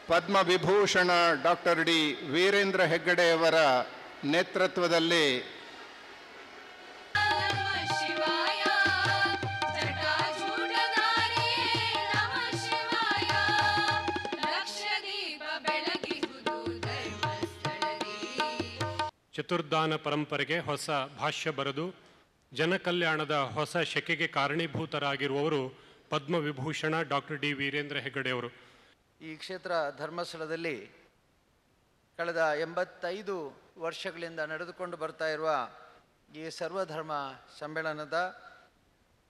Padma Vibhushan doctor D Veerendra ಹೆಗ್ಗಡೆಯವರ ನೇತೃತ್ವದಲ್ಲಿ ಚತುರ್ಧಾನ ಪರಂಪರೆಗೆ ಹೊಸ ಭಾಷ್ಯ ಬರೆದು ಜನಕಲ್ಯಾಣದ ಹೊಸ ಶಕೆಗೆ ಕಾರಣೀಭೂತರಾಗಿರುವವರು ಪದ್ಮವಿಭೂಷಣ ಡಾಕ್ಟರ್ ಡಿ ವೀರೇಂದ್ರ ಹೆಗ್ಗಡೆಯವರು. ಈ ಕ್ಷೇತ್ರ ಧರ್ಮಸ್ಥಳದಲ್ಲಿ ಕಳೆದ 85 ವರ್ಷಗಳಿಂದ ನಡೆದುಕೊಂಡು ಬರ್ತಾ ಇರುವ ಈ ಸರ್ವಧರ್ಮ ಸಮ್ಮೇಳನದ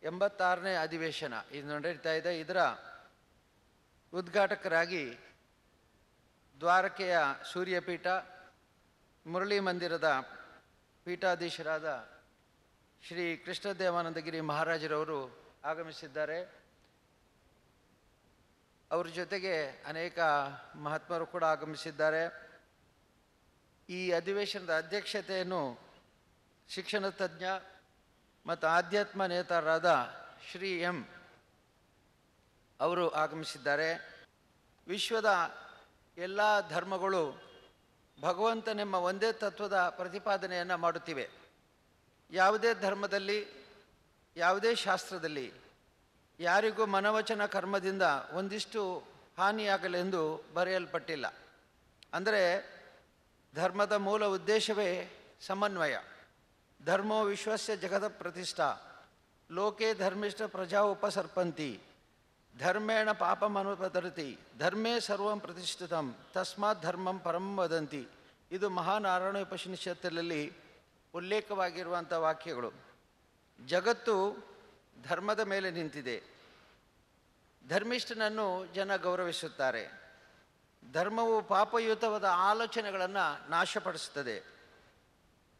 86ನೇ ಅಧಿವೇಶನ ಇದು ನಡೀತಾ ಇದೆ. ಇದರ ಉದ್ಘಾಟಕರಾಗಿ ದ್ವಾರಕೆಯ ಸೂರ್ಯಪೀಠ ಮುರಳಿ ಮಂದಿರದ ಪೀಠಾಧೀಶರಾದ ಶ್ರೀ ಕೃಷ್ಣದೇವಾನಂದಗಿರಿ ಮಹಾರಾಜರವರು ಆಗಮಿಸಿದ್ದಾರೆ. ಅವರ ಜೊತೆಗೆ ಅನೇಕ ಮಹಾತ್ಮರು ಕೂಡ ಆಗಮಿಸಿದ್ದಾರೆ. ಈ ಅಧಿವೇಶನದ ಅಧ್ಯಕ್ಷತೆಯನ್ನು ಶಿಕ್ಷಣ ತಜ್ಞ ಮತ್ತು ಆಧ್ಯಾತ್ಮ ನೇತಾರರಾದ ಶ್ರೀ ಎಂ ಅವರು ಆಗಮಿಸಿದ್ದಾರೆ. ವಿಶ್ವದ ಎಲ್ಲ ಧರ್ಮಗಳು ಭಗವಂತನೆಂಬ ಒಂದೇ ತತ್ವದ ಪ್ರತಿಪಾದನೆಯನ್ನು ಮಾಡುತ್ತಿವೆ. ಯಾವುದೇ ಧರ್ಮದಲ್ಲಿ ಯಾವುದೇ ಶಾಸ್ತ್ರದಲ್ಲಿ ಯಾರಿಗೂ ಮನವಚನ ಕರ್ಮದಿಂದ ಒಂದಿಷ್ಟು ಹಾನಿಯಾಗಲೆಂದು ಬರೆಯಲ್ಪಟ್ಟಿಲ್ಲ. ಅಂದರೆ ಧರ್ಮದ ಮೂಲ ಉದ್ದೇಶವೇ ಸಮನ್ವಯ. ಧರ್ಮೋ ವಿಶ್ವಸ್ಯ ಜಗದ ಪ್ರತಿಷ್ಠಾ ಲೋಕೆ ಧರ್ಮಿಷ್ಠ ಪ್ರಜಾ ಉಪಸರ್ಪಂತಿ ಧರ್ಮೇಣ ಪಾಪಮನುಪತರತಿ ಧರ್ಮೇ ಸರ್ವಂ ಪ್ರತಿಷ್ಠಿತಂ ತಸ್ಮಾತ್ ಧರ್ಮಂ ಪರಂ ವದಂತಿ. ಇದು ಮಹಾನಾರಾಯಣೋಪನಿಷತ್ತಿನಲ್ಲಿ ಉಲ್ಲೇಖವಾಗಿರುವಂಥ ವಾಕ್ಯಗಳು. ಜಗತ್ತು ಧರ್ಮದ ಮೇಲೆ ನಿಂತಿದೆ. ಧರ್ಮಿಷ್ಠನನ್ನು ಜನ ಗೌರವಿಸುತ್ತಾರೆ. ಧರ್ಮವು ಪಾಪಯುತವಾದ ಆಲೋಚನೆಗಳನ್ನು ನಾಶಪಡಿಸುತ್ತದೆ.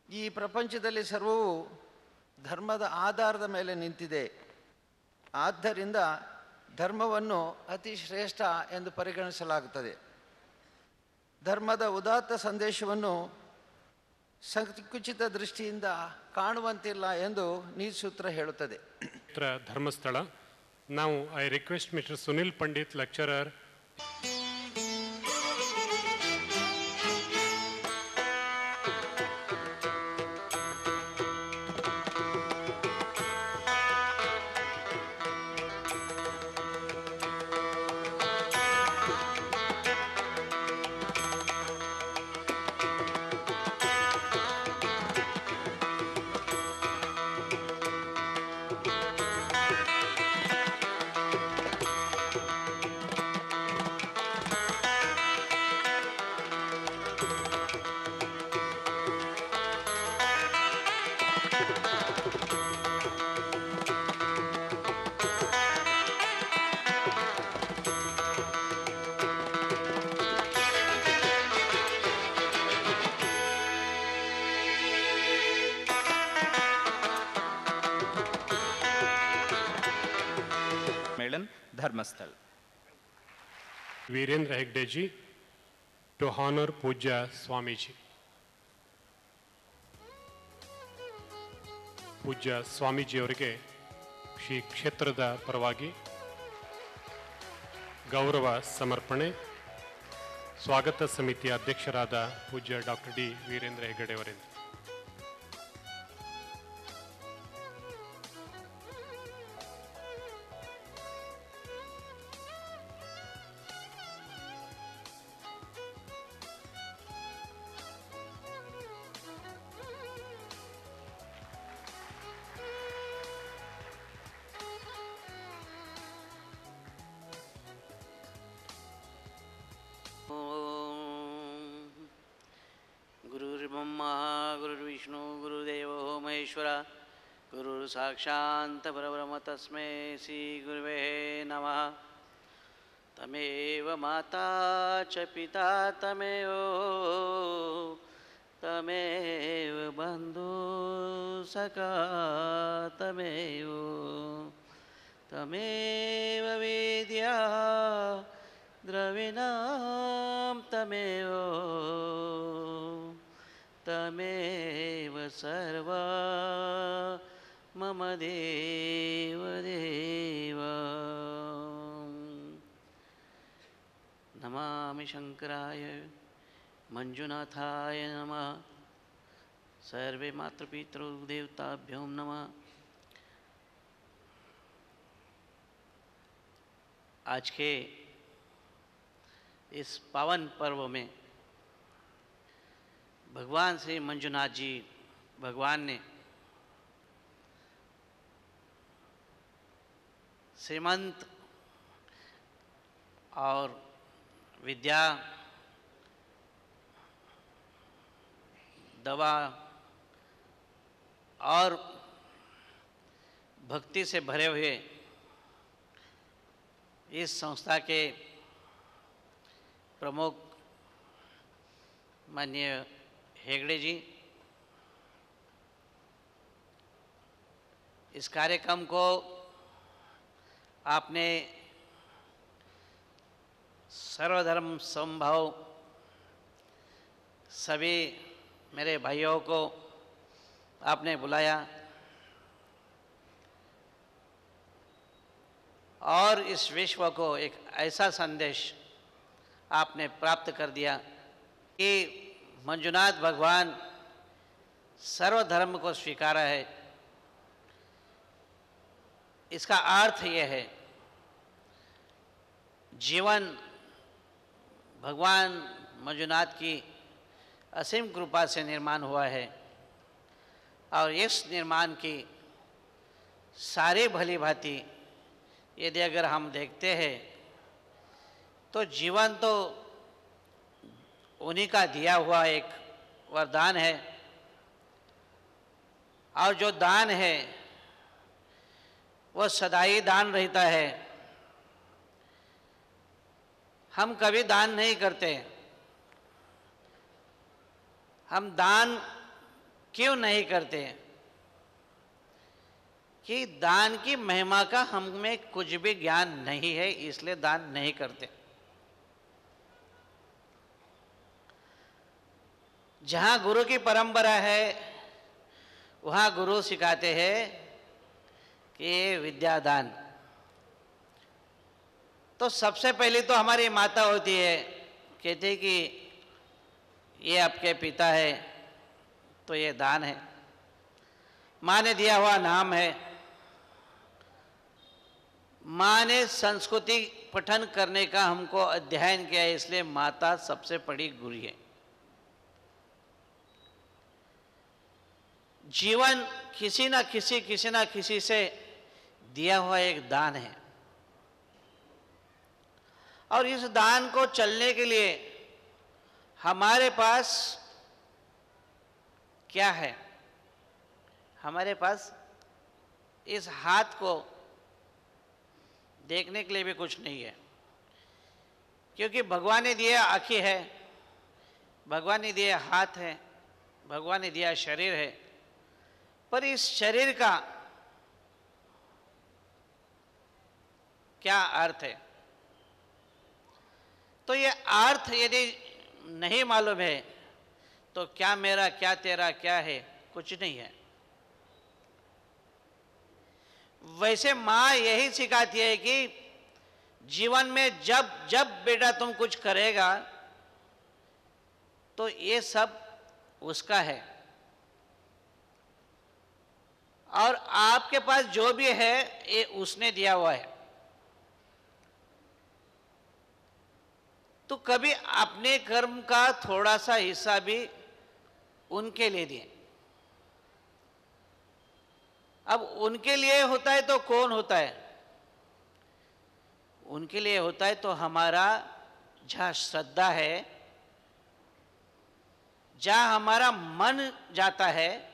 ಈ ಪ್ರಪಂಚದಲ್ಲಿ ಸರ್ವವು ಧರ್ಮದ ಆಧಾರದ ಮೇಲೆ ನಿಂತಿದೆ. ಆದ್ದರಿಂದ ಧರ್ಮವನ್ನು ಅತಿ ಶ್ರೇಷ್ಠ ಎಂದು ಪರಿಗಣಿಸಲಾಗುತ್ತದೆ. ಧರ್ಮದ ಉದಾತ್ತ ಸಂದೇಶವನ್ನು ಸಂಕುಚಿತ ದೃಷ್ಟಿಯಿಂದ ಕಾಣುವಂತಿಲ್ಲ ಎಂದು ನೀತಿಸೂತ್ರ ಹೇಳುತ್ತದೆ. ಧರ್ಮಸ್ಥಳ. ನಾವು I request mister Sunil Pandit lecturer. धर्मस्थल. वीरेंद्र हेग्डे जी टू honor पूज्य स्वामी जी. पूज्य स्वामीजी ಅವರಿಗೆ ಶ್ರೀ ಕ್ಷೇತ್ರದ ಪರವಾಗಿ ಗೌರವ ಸಮರ್ಪಣೆ. ಸ್ವಾಗತ ಸಮಿತಿಯ ಅಧ್ಯಕ್ಷರಾದ ಪೂಜ್ಯ ಡಾಕ್ಟರ್ ಡಿ ವೀರೇಂದ್ರ ಹೆಗ್ಗಡೆ ಅವರಿಂದ. साक्षात् परब्रह्म तस्मै श्री गुरुवे नमः. तमेव माता च पिता तमेव तमेव बन्धु सखा तमेव तमेव विद्या द्रविणां तमेव तमेव सर्वा मम देवदेव नमामि शंकराय मंजुनाथाय नमः। सर्वे मातृपितृ देवताभ्यो नमः। आज के इस पावन पर्व में भगवान श्री मंजुनाथ जी भगवान ने श्रीमंत और विद्या, दवा और भक्ति से भरे हुए इस संस्था के प्रमुख माननीय हेगड़े जी इस कार्यक्रम को आपने सर्वधर्म समभाव सभी मेरे भाइयों को आपने बुलाया और इस विश्व को एक ऐसा संदेश आपने प्राप्त कर दिया कि मंजुनाथ भगवान सर्वधर्म को स्वीकारा है। इसका अर्थ यह है जीवन भगवान मंजुनाथ की असीम कृपा से निर्माण हुआ है और इस निर्माण की सारी भली भांति यदि अगर हम देखते हैं तो जीवन तो उन्हीं का दिया हुआ एक वरदान है और जो दान है वो सदा ही दान रहता है। हम कभी दान नहीं करते। हम दान क्यों नहीं करते? कि दान की महिमा का हमें कुछ भी ज्ञान नहीं है, इसलिए दान नहीं करते। जहाँ गुरु की परंपरा है वहाँ गुरु सिखाते हैं कि विद्यादान। तो सबसे पहले तो हमारी माता होती है, कहती कि ये आपके पिता है तो ये दान है, माँ ने दिया हुआ नाम है। माँ ने संस्कृति पठन करने का हमको अध्ययन किया है, इसलिए माता सबसे बड़ी गुरु है। जीवन किसी ना किसी से दिया हुआ एक दान है और इस दान को चलने के लिए हमारे पास क्या है? हमारे पास इस हाथ को देखने के लिए भी कुछ नहीं है, क्योंकि भगवान ने दिया आँखें है, भगवान ने दिया हाथ है, भगवान ने दिया शरीर है, पर इस शरीर का क्या अर्थ है? तो ये अर्थ यदि नहीं मालूम है तो क्या मेरा क्या तेरा क्या है? कुछ नहीं है। वैसे माँ यही सिखाती है कि जीवन में जब जब बेटा तुम कुछ करेगा तो ये सब उसका है और आपके पास जो भी है ये उसने दिया हुआ है। तो कभी अपने कर्म का थोड़ा सा हिस्सा भी उनके लिए दिए। अब उनके लिए होता है तो कौन होता है? उनके लिए होता है तो हमारा जहाँ श्रद्धा है, जहाँ हमारा मन जाता है,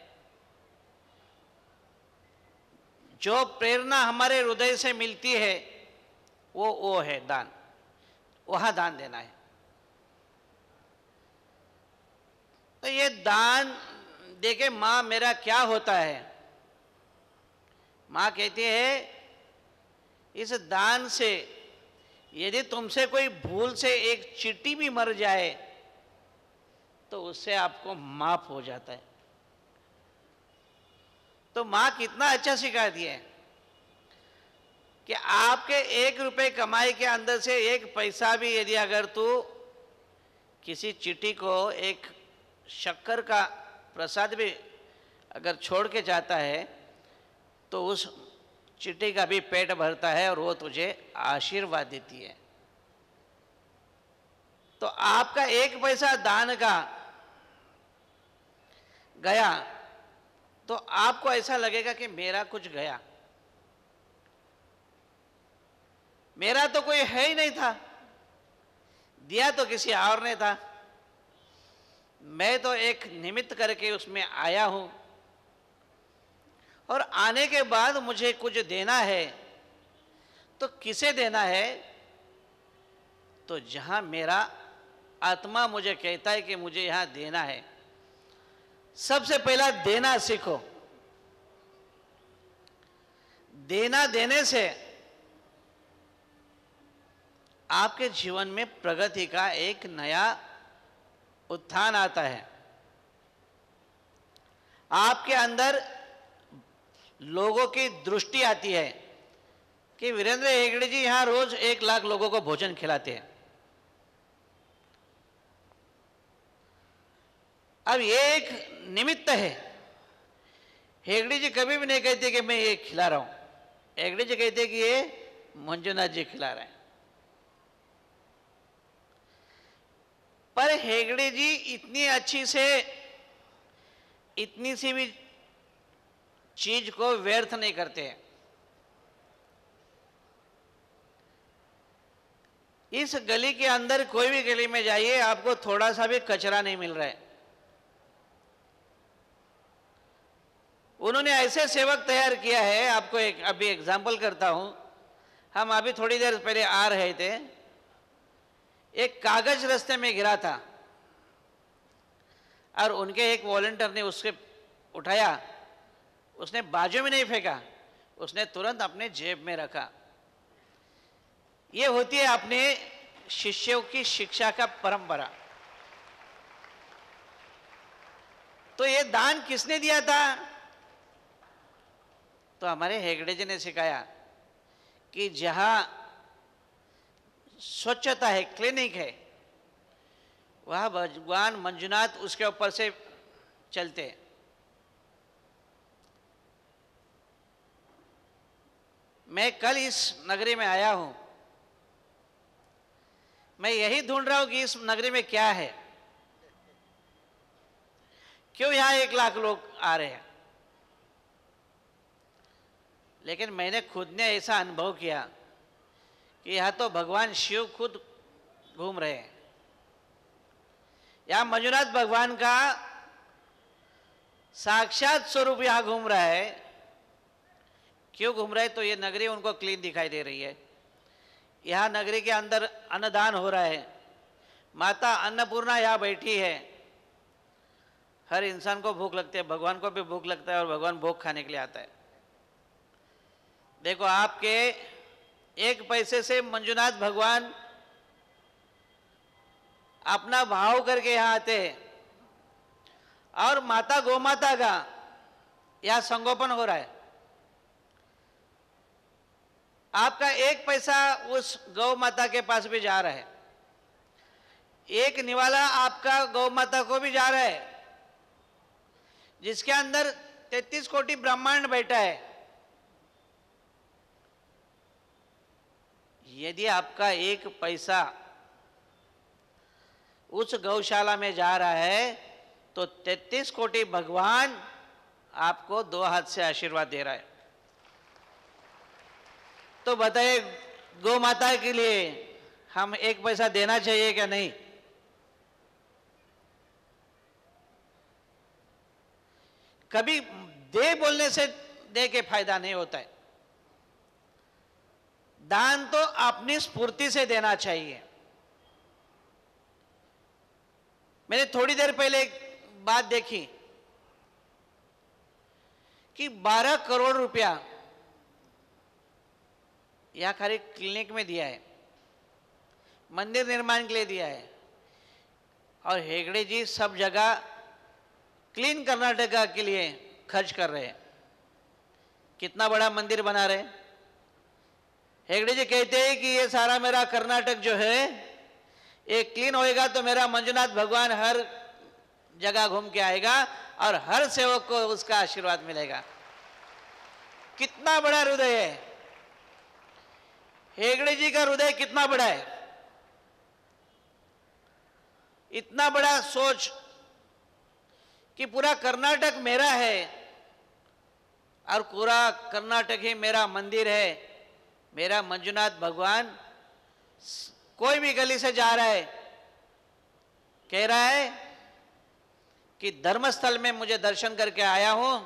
जो प्रेरणा हमारे हृदय से मिलती है वो है दान। वहाँ दान देना है। तो ये दान देके माँ मेरा क्या होता है? माँ कहती है इस दान से यदि तुमसे कोई भूल से एक चींटी भी मर जाए तो उससे आपको माफ हो जाता है। तो माँ कितना अच्छा सिखाती है कि आपके 1 रुपए कमाई के अंदर से 1 पैसा भी यदि अगर तू किसी चिट्ठी को एक शक्कर का प्रसाद भी अगर छोड़ के जाता है तो उस चिट्ठी का भी पेट भरता है और वो तुझे आशीर्वाद देती है। तो आपका 1 पैसा दान का गया तो आपको ऐसा लगेगा कि मेरा कुछ गया, मेरा तो कोई है ही नहीं था, दिया तो किसी और ने था, मैं तो एक निमित्त करके उसमें आया हूं और आने के बाद मुझे कुछ देना है तो किसे देना है? तो जहां मेरा आत्मा मुझे कहता है कि मुझे यहां देना है, सबसे पहला देना सीखो। देना देने से आपके जीवन में प्रगति का एक नया उत्थान आता है। आपके अंदर लोगों की दृष्टि आती है कि वीरेंद्र हेगड़े जी यहां रोज 1 लाख लोगों को भोजन खिलाते हैं। अब ये एक निमित्त है। हेगड़े जी कभी भी नहीं कहते कि मैं ये खिला रहा हूं, हेगड़े जी कहते कि ये मंजुनाथ जी खिला रहे हैं। पर हेगड़े जी इतनी अच्छी से इतनी सी भी चीज को व्यर्थ नहीं करते हैं। इस गली के अंदर कोई भी गली में जाइए, आपको थोड़ा सा भी कचरा नहीं मिल रहा है। उन्होंने ऐसे सेवक तैयार किया है, आपको एक अभी एग्जाम्पल करता हूं। हम अभी थोड़ी देर पहले आ रहे थे, एक कागज रास्ते में गिरा था और उनके एक वॉलंटियर ने उसके उठाया, उसने बाजू में नहीं फेंका, उसने तुरंत अपने जेब में रखा। ये होती है अपने शिष्यों की शिक्षा का परंपरा। तो ये दान किसने दिया था? तो हमारे हेगड़े जी ने सिखाया कि जहां स्वच्छता है, क्लिनिक है, वहां भगवान मंजुनाथ उसके ऊपर से चलते हैं। मैं कल इस नगरी में आया हूं, मैं यही ढूंढ रहा हूं कि इस नगरी में क्या है, क्यों यहां 1 लाख लोग आ रहे हैं। लेकिन मैंने खुद ने ऐसा अनुभव किया कि यहां तो भगवान शिव खुद घूम रहे हैं। यहां मंजुनाथ भगवान का साक्षात स्वरूप यहां घूम रहा है। क्यों घूम रहा है? तो ये नगरी उनको क्लीन दिखाई दे रही है। यहां नगरी के अंदर अन्नदान हो रहा है, माता अन्नपूर्णा यहां बैठी है। हर इंसान को भूख लगती है, भगवान को भी भूख लगता है और भगवान भोग खाने के लिए आता है। देखो, आपके 1 पैसे से मंजुनाथ भगवान अपना भाव करके यहां आते हैं और माता गौमाता का यहां संगोपन हो रहा है। आपका 1 पैसा उस गौ माता के पास भी जा रहा है, 1 निवाला आपका गौ माता को भी जा रहा है, जिसके अंदर 33 कोटि ब्रह्मांड बैठा है। यदि आपका 1 पैसा उस गौशाला में जा रहा है तो 33 कोटि भगवान आपको 2 हाथ से आशीर्वाद दे रहा है। तो बताइए, गौ माता के लिए हम 1 पैसा देना चाहिए क्या? नहीं। कभी दे बोलने से दे के फायदा नहीं होता है। दान तो अपनी स्फूर्ति से देना चाहिए। मैंने थोड़ी देर पहले एक बात देखी कि 12 करोड़ रुपया यहां खाली क्लिनिक में दिया है, मंदिर निर्माण के लिए दिया है, और हेगड़े जी सब जगह क्लीन कर्नाटका के लिए खर्च कर रहे हैं। कितना बड़ा मंदिर बना रहे। हेगड़े जी कहते हैं कि ये सारा मेरा कर्नाटक जो है ये क्लीन होएगा तो मेरा मंजुनाथ भगवान हर जगह घूम के आएगा और हर सेवक को उसका आशीर्वाद मिलेगा। कितना बड़ा हृदय है, हेगड़े जी का हृदय कितना बड़ा है, इतना बड़ा सोच कि पूरा कर्नाटक मेरा है और पूरा कर्नाटक ही मेरा मंदिर है। मेरा मंजुनाथ भगवान कोई भी गली से जा रहा है, कह रहा है कि धर्मस्थल में मुझे दर्शन करके आया हूं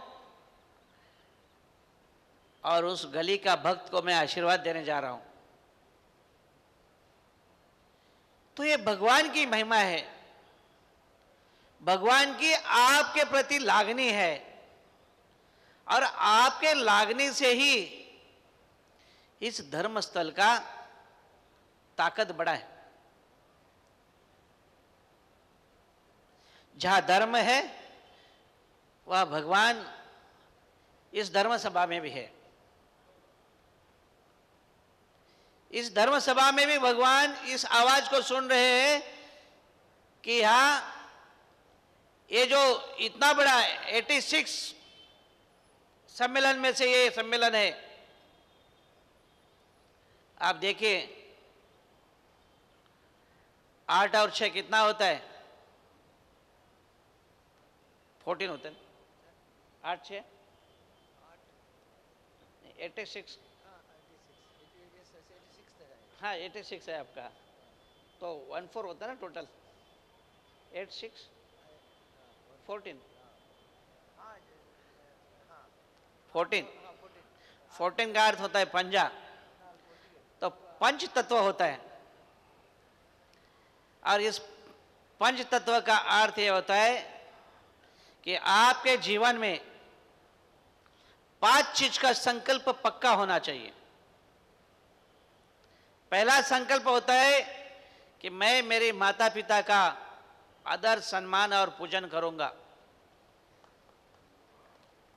और उस गली का भक्त को मैं आशीर्वाद देने जा रहा हूं। तो ये भगवान की महिमा है, भगवान की आपके प्रति लागनी है और आपके लागनी से ही इस धर्मस्थल का ताकत बढ़ा है। जहां धर्म है वह भगवान इस धर्म सभा में भी है। इस धर्म सभा में भी भगवान इस आवाज को सुन रहे हैं कि यहां ये जो इतना बड़ा 86 सम्मेलन में से ये सम्मेलन है। आप देखिए 8 और 6 कितना होता है, 14 होता है, 8 6 86, हाँ 86 है आपका, तो 14 होता है ना टोटल, 86 14 14 का अर्थ होता है पंजा, तो पंच तत्व होता है और इस पंच तत्व का अर्थ यह होता है कि आपके जीवन में 5 चीज का संकल्प पक्का होना चाहिए। पहला संकल्प होता है कि मैं मेरे माता पिता का आदर सम्मान और पूजन करूंगा,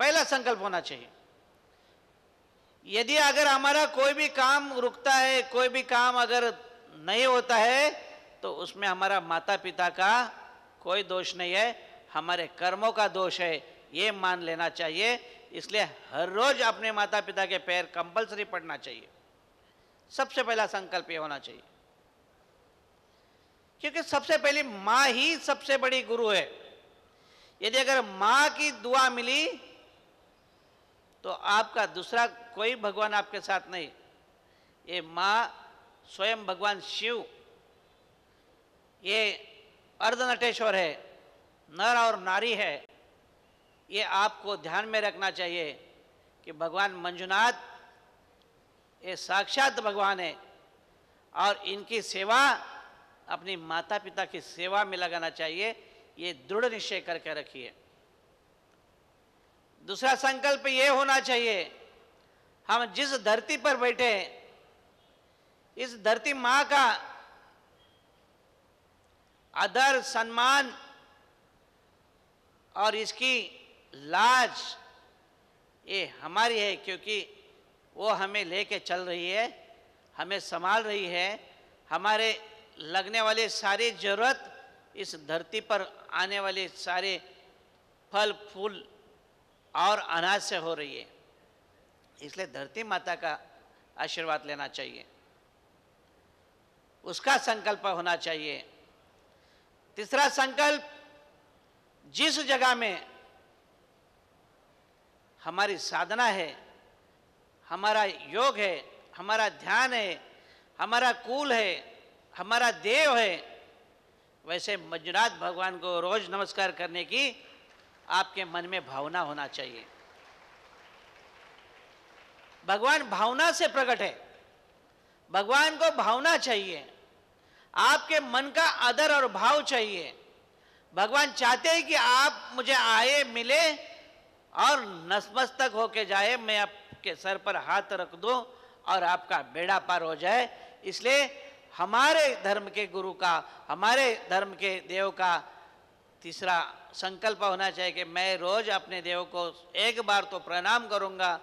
पहला संकल्प होना चाहिए। यदि अगर हमारा कोई भी काम रुकता है, कोई भी काम अगर नहीं होता है, तो उसमें हमारा माता पिता का कोई दोष नहीं है, हमारे कर्मों का दोष है, ये मान लेना चाहिए। इसलिए हर रोज अपने माता पिता के पैर कंपलसरी पड़ना चाहिए। सबसे पहला संकल्प ये होना चाहिए, क्योंकि सबसे पहले माँ ही सबसे बड़ी गुरु है। यदि अगर माँ की दुआ मिली तो आपका दूसरा कोई भगवान आपके साथ नहीं। ये माँ स्वयं भगवान शिव, ये अर्धनटेश्वर है, नर और नारी है। ये आपको ध्यान में रखना चाहिए कि भगवान मंजुनाथ ये साक्षात भगवान है और इनकी सेवा अपनी माता पिता की सेवा में लगाना चाहिए। ये दृढ़ निश्चय करके रखिए। दूसरा संकल्प ये होना चाहिए, हम जिस धरती पर बैठे इस धरती माँ का आदर सम्मान और इसकी लाज ये हमारी है, क्योंकि वो हमें लेके चल रही है, हमें संभाल रही है। हमारे लगने वाले सारी जरूरत, इस धरती पर आने वाले सारे फल फूल और अनाज से हो रही है। इसलिए धरती माता का आशीर्वाद लेना चाहिए, उसका संकल्प होना चाहिए। तीसरा संकल्प, जिस जगह में हमारी साधना है, हमारा योग है, हमारा ध्यान है, हमारा कुल है, हमारा देव है, वैसे मंजुनाथ भगवान को रोज नमस्कार करने की आपके मन में भावना होना चाहिए। भगवान भावना से प्रकट है, भगवान को भावना चाहिए, आपके मन का आदर और भाव चाहिए। भगवान चाहते हैं कि आप मुझे आए मिले और नतमस्तक होके जाए, मैं आपके सर पर हाथ रख दूं और आपका बेड़ा पार हो जाए। इसलिए हमारे धर्म के गुरु का, हमारे धर्म के देव का तीसरा संकल्प होना चाहिए कि मैं रोज अपने देव को एक बार तो प्रणाम करूंगा,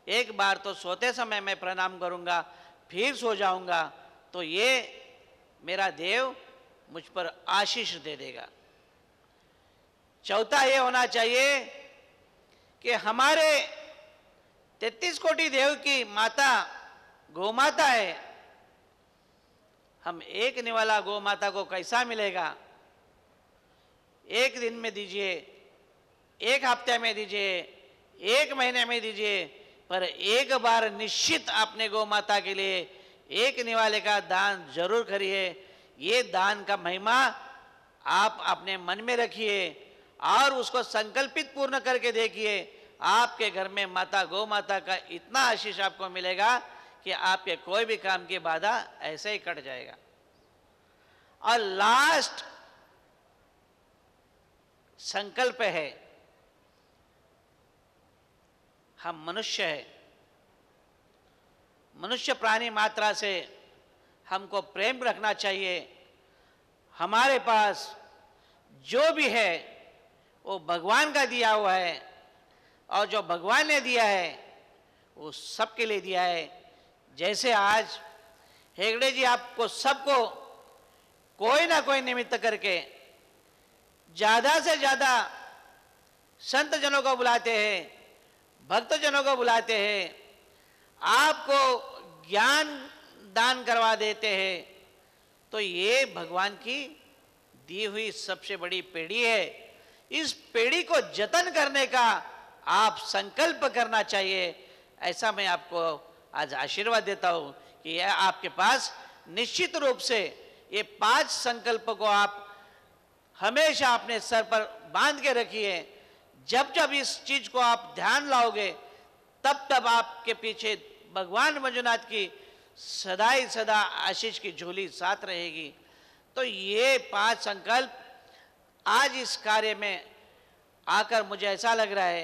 एक बार तो सोते समय मैं प्रणाम करूंगा, फिर सो जाऊंगा, तो ये मेरा देव मुझ पर आशीष दे देगा। चौथा ये होना चाहिए कि हमारे 33 कोटि देव की माता गौ माता है, हम एक निवाला गौ माता को कैसा मिलेगा? एक दिन में दीजिए, एक हफ्ते में दीजिए, एक महीने में दीजिए, पर एक बार निश्चित अपने गौ माता के लिए एक निवाले का दान जरूर करिए। ये दान का महिमा आप अपने मन में रखिए और उसको संकल्पित पूर्ण करके देखिए। आपके घर में माता गौ माता का इतना आशीष आपको मिलेगा कि आपके कोई भी काम की बाधा ऐसे ही कट जाएगा। और लास्ट संकल्प है, हम मनुष्य है, मनुष्य प्राणी मात्रा से हमको प्रेम रखना चाहिए। हमारे पास जो भी है वो भगवान का दिया हुआ है, और जो भगवान ने दिया है वो सबके लिए दिया है। जैसे आज हेगड़े जी आपको सबको कोई ना कोई निमित्त करके ज्यादा से ज्यादा संत जनों को बुलाते हैं, भक्त जनों को बुलाते हैं, आपको ज्ञान दान करवा देते हैं, तो ये भगवान की दी हुई सबसे बड़ी पेड़ी है। इस पेड़ी को जतन करने का आप संकल्प करना चाहिए। ऐसा मैं आपको आज आशीर्वाद देता हूं कि यह आपके पास निश्चित रूप से ये 5 संकल्प को आप हमेशा अपने सर पर बांध के रखिए। जब जब इस चीज को आप ध्यान लाओगे, तब तब आपके पीछे भगवान मंजुनाथ की सदा ही सदा आशीष की झोली साथ रहेगी। तो ये 5 संकल्प आज इस कार्य में आकर मुझे ऐसा लग रहा है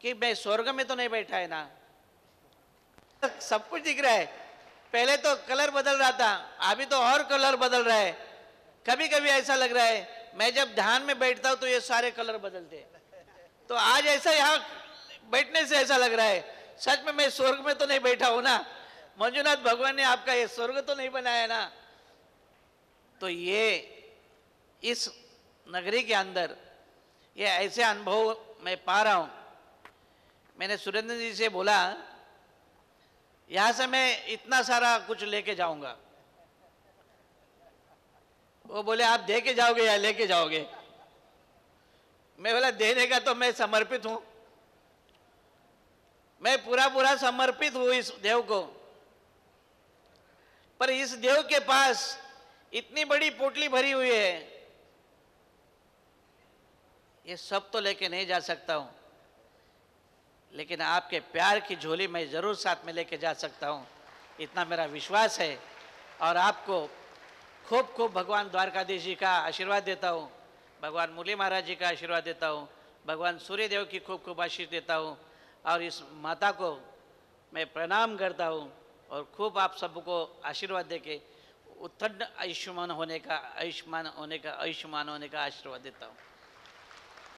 कि मैं स्वर्ग में तो नहीं बैठा है ना, सब कुछ दिख रहा है। पहले तो कलर बदल रहा था, अभी तो और कलर बदल रहा है। कभी कभी ऐसा लग रहा है मैं जब ध्यान में बैठता हूं तो ये सारे कलर बदलते हैं। तो आज ऐसा यहाँ बैठने से ऐसा लग रहा है सच में मैं स्वर्ग में तो नहीं बैठा हूं ना, मंजुनाथ भगवान ने आपका ये स्वर्ग तो नहीं बनाया ना। तो ये इस नगरी के अंदर ये ऐसे अनुभव मैं पा रहा हूं। मैंने सुरेंद्र जी से बोला यहां से मैं इतना सारा कुछ लेके जाऊंगा। वो बोले आप दे के जाओगे या लेके जाओगे? मैं बोला देने का तो मैं समर्पित हूं, मैं पूरा पूरा समर्पित हूं इस देव को। पर इस देव के पास इतनी बड़ी पोटली भरी हुई है, ये सब तो लेके नहीं जा सकता हूं, लेकिन आपके प्यार की झोली मैं जरूर साथ में लेके जा सकता हूं, इतना मेरा विश्वास है। और आपको खूब खूब भगवान द्वारकाधीश जी का आशीर्वाद देता हूं, भगवान मुरली महाराज जी का आशीर्वाद देता हूं, भगवान सूर्य देव की खूब खूब आशीष देता हूं, और इस माता को मैं प्रणाम करता हूं और खूब आप सबको आशीर्वाद देके उत्तम आयुष्मान होने का आशीर्वाद देता हूं।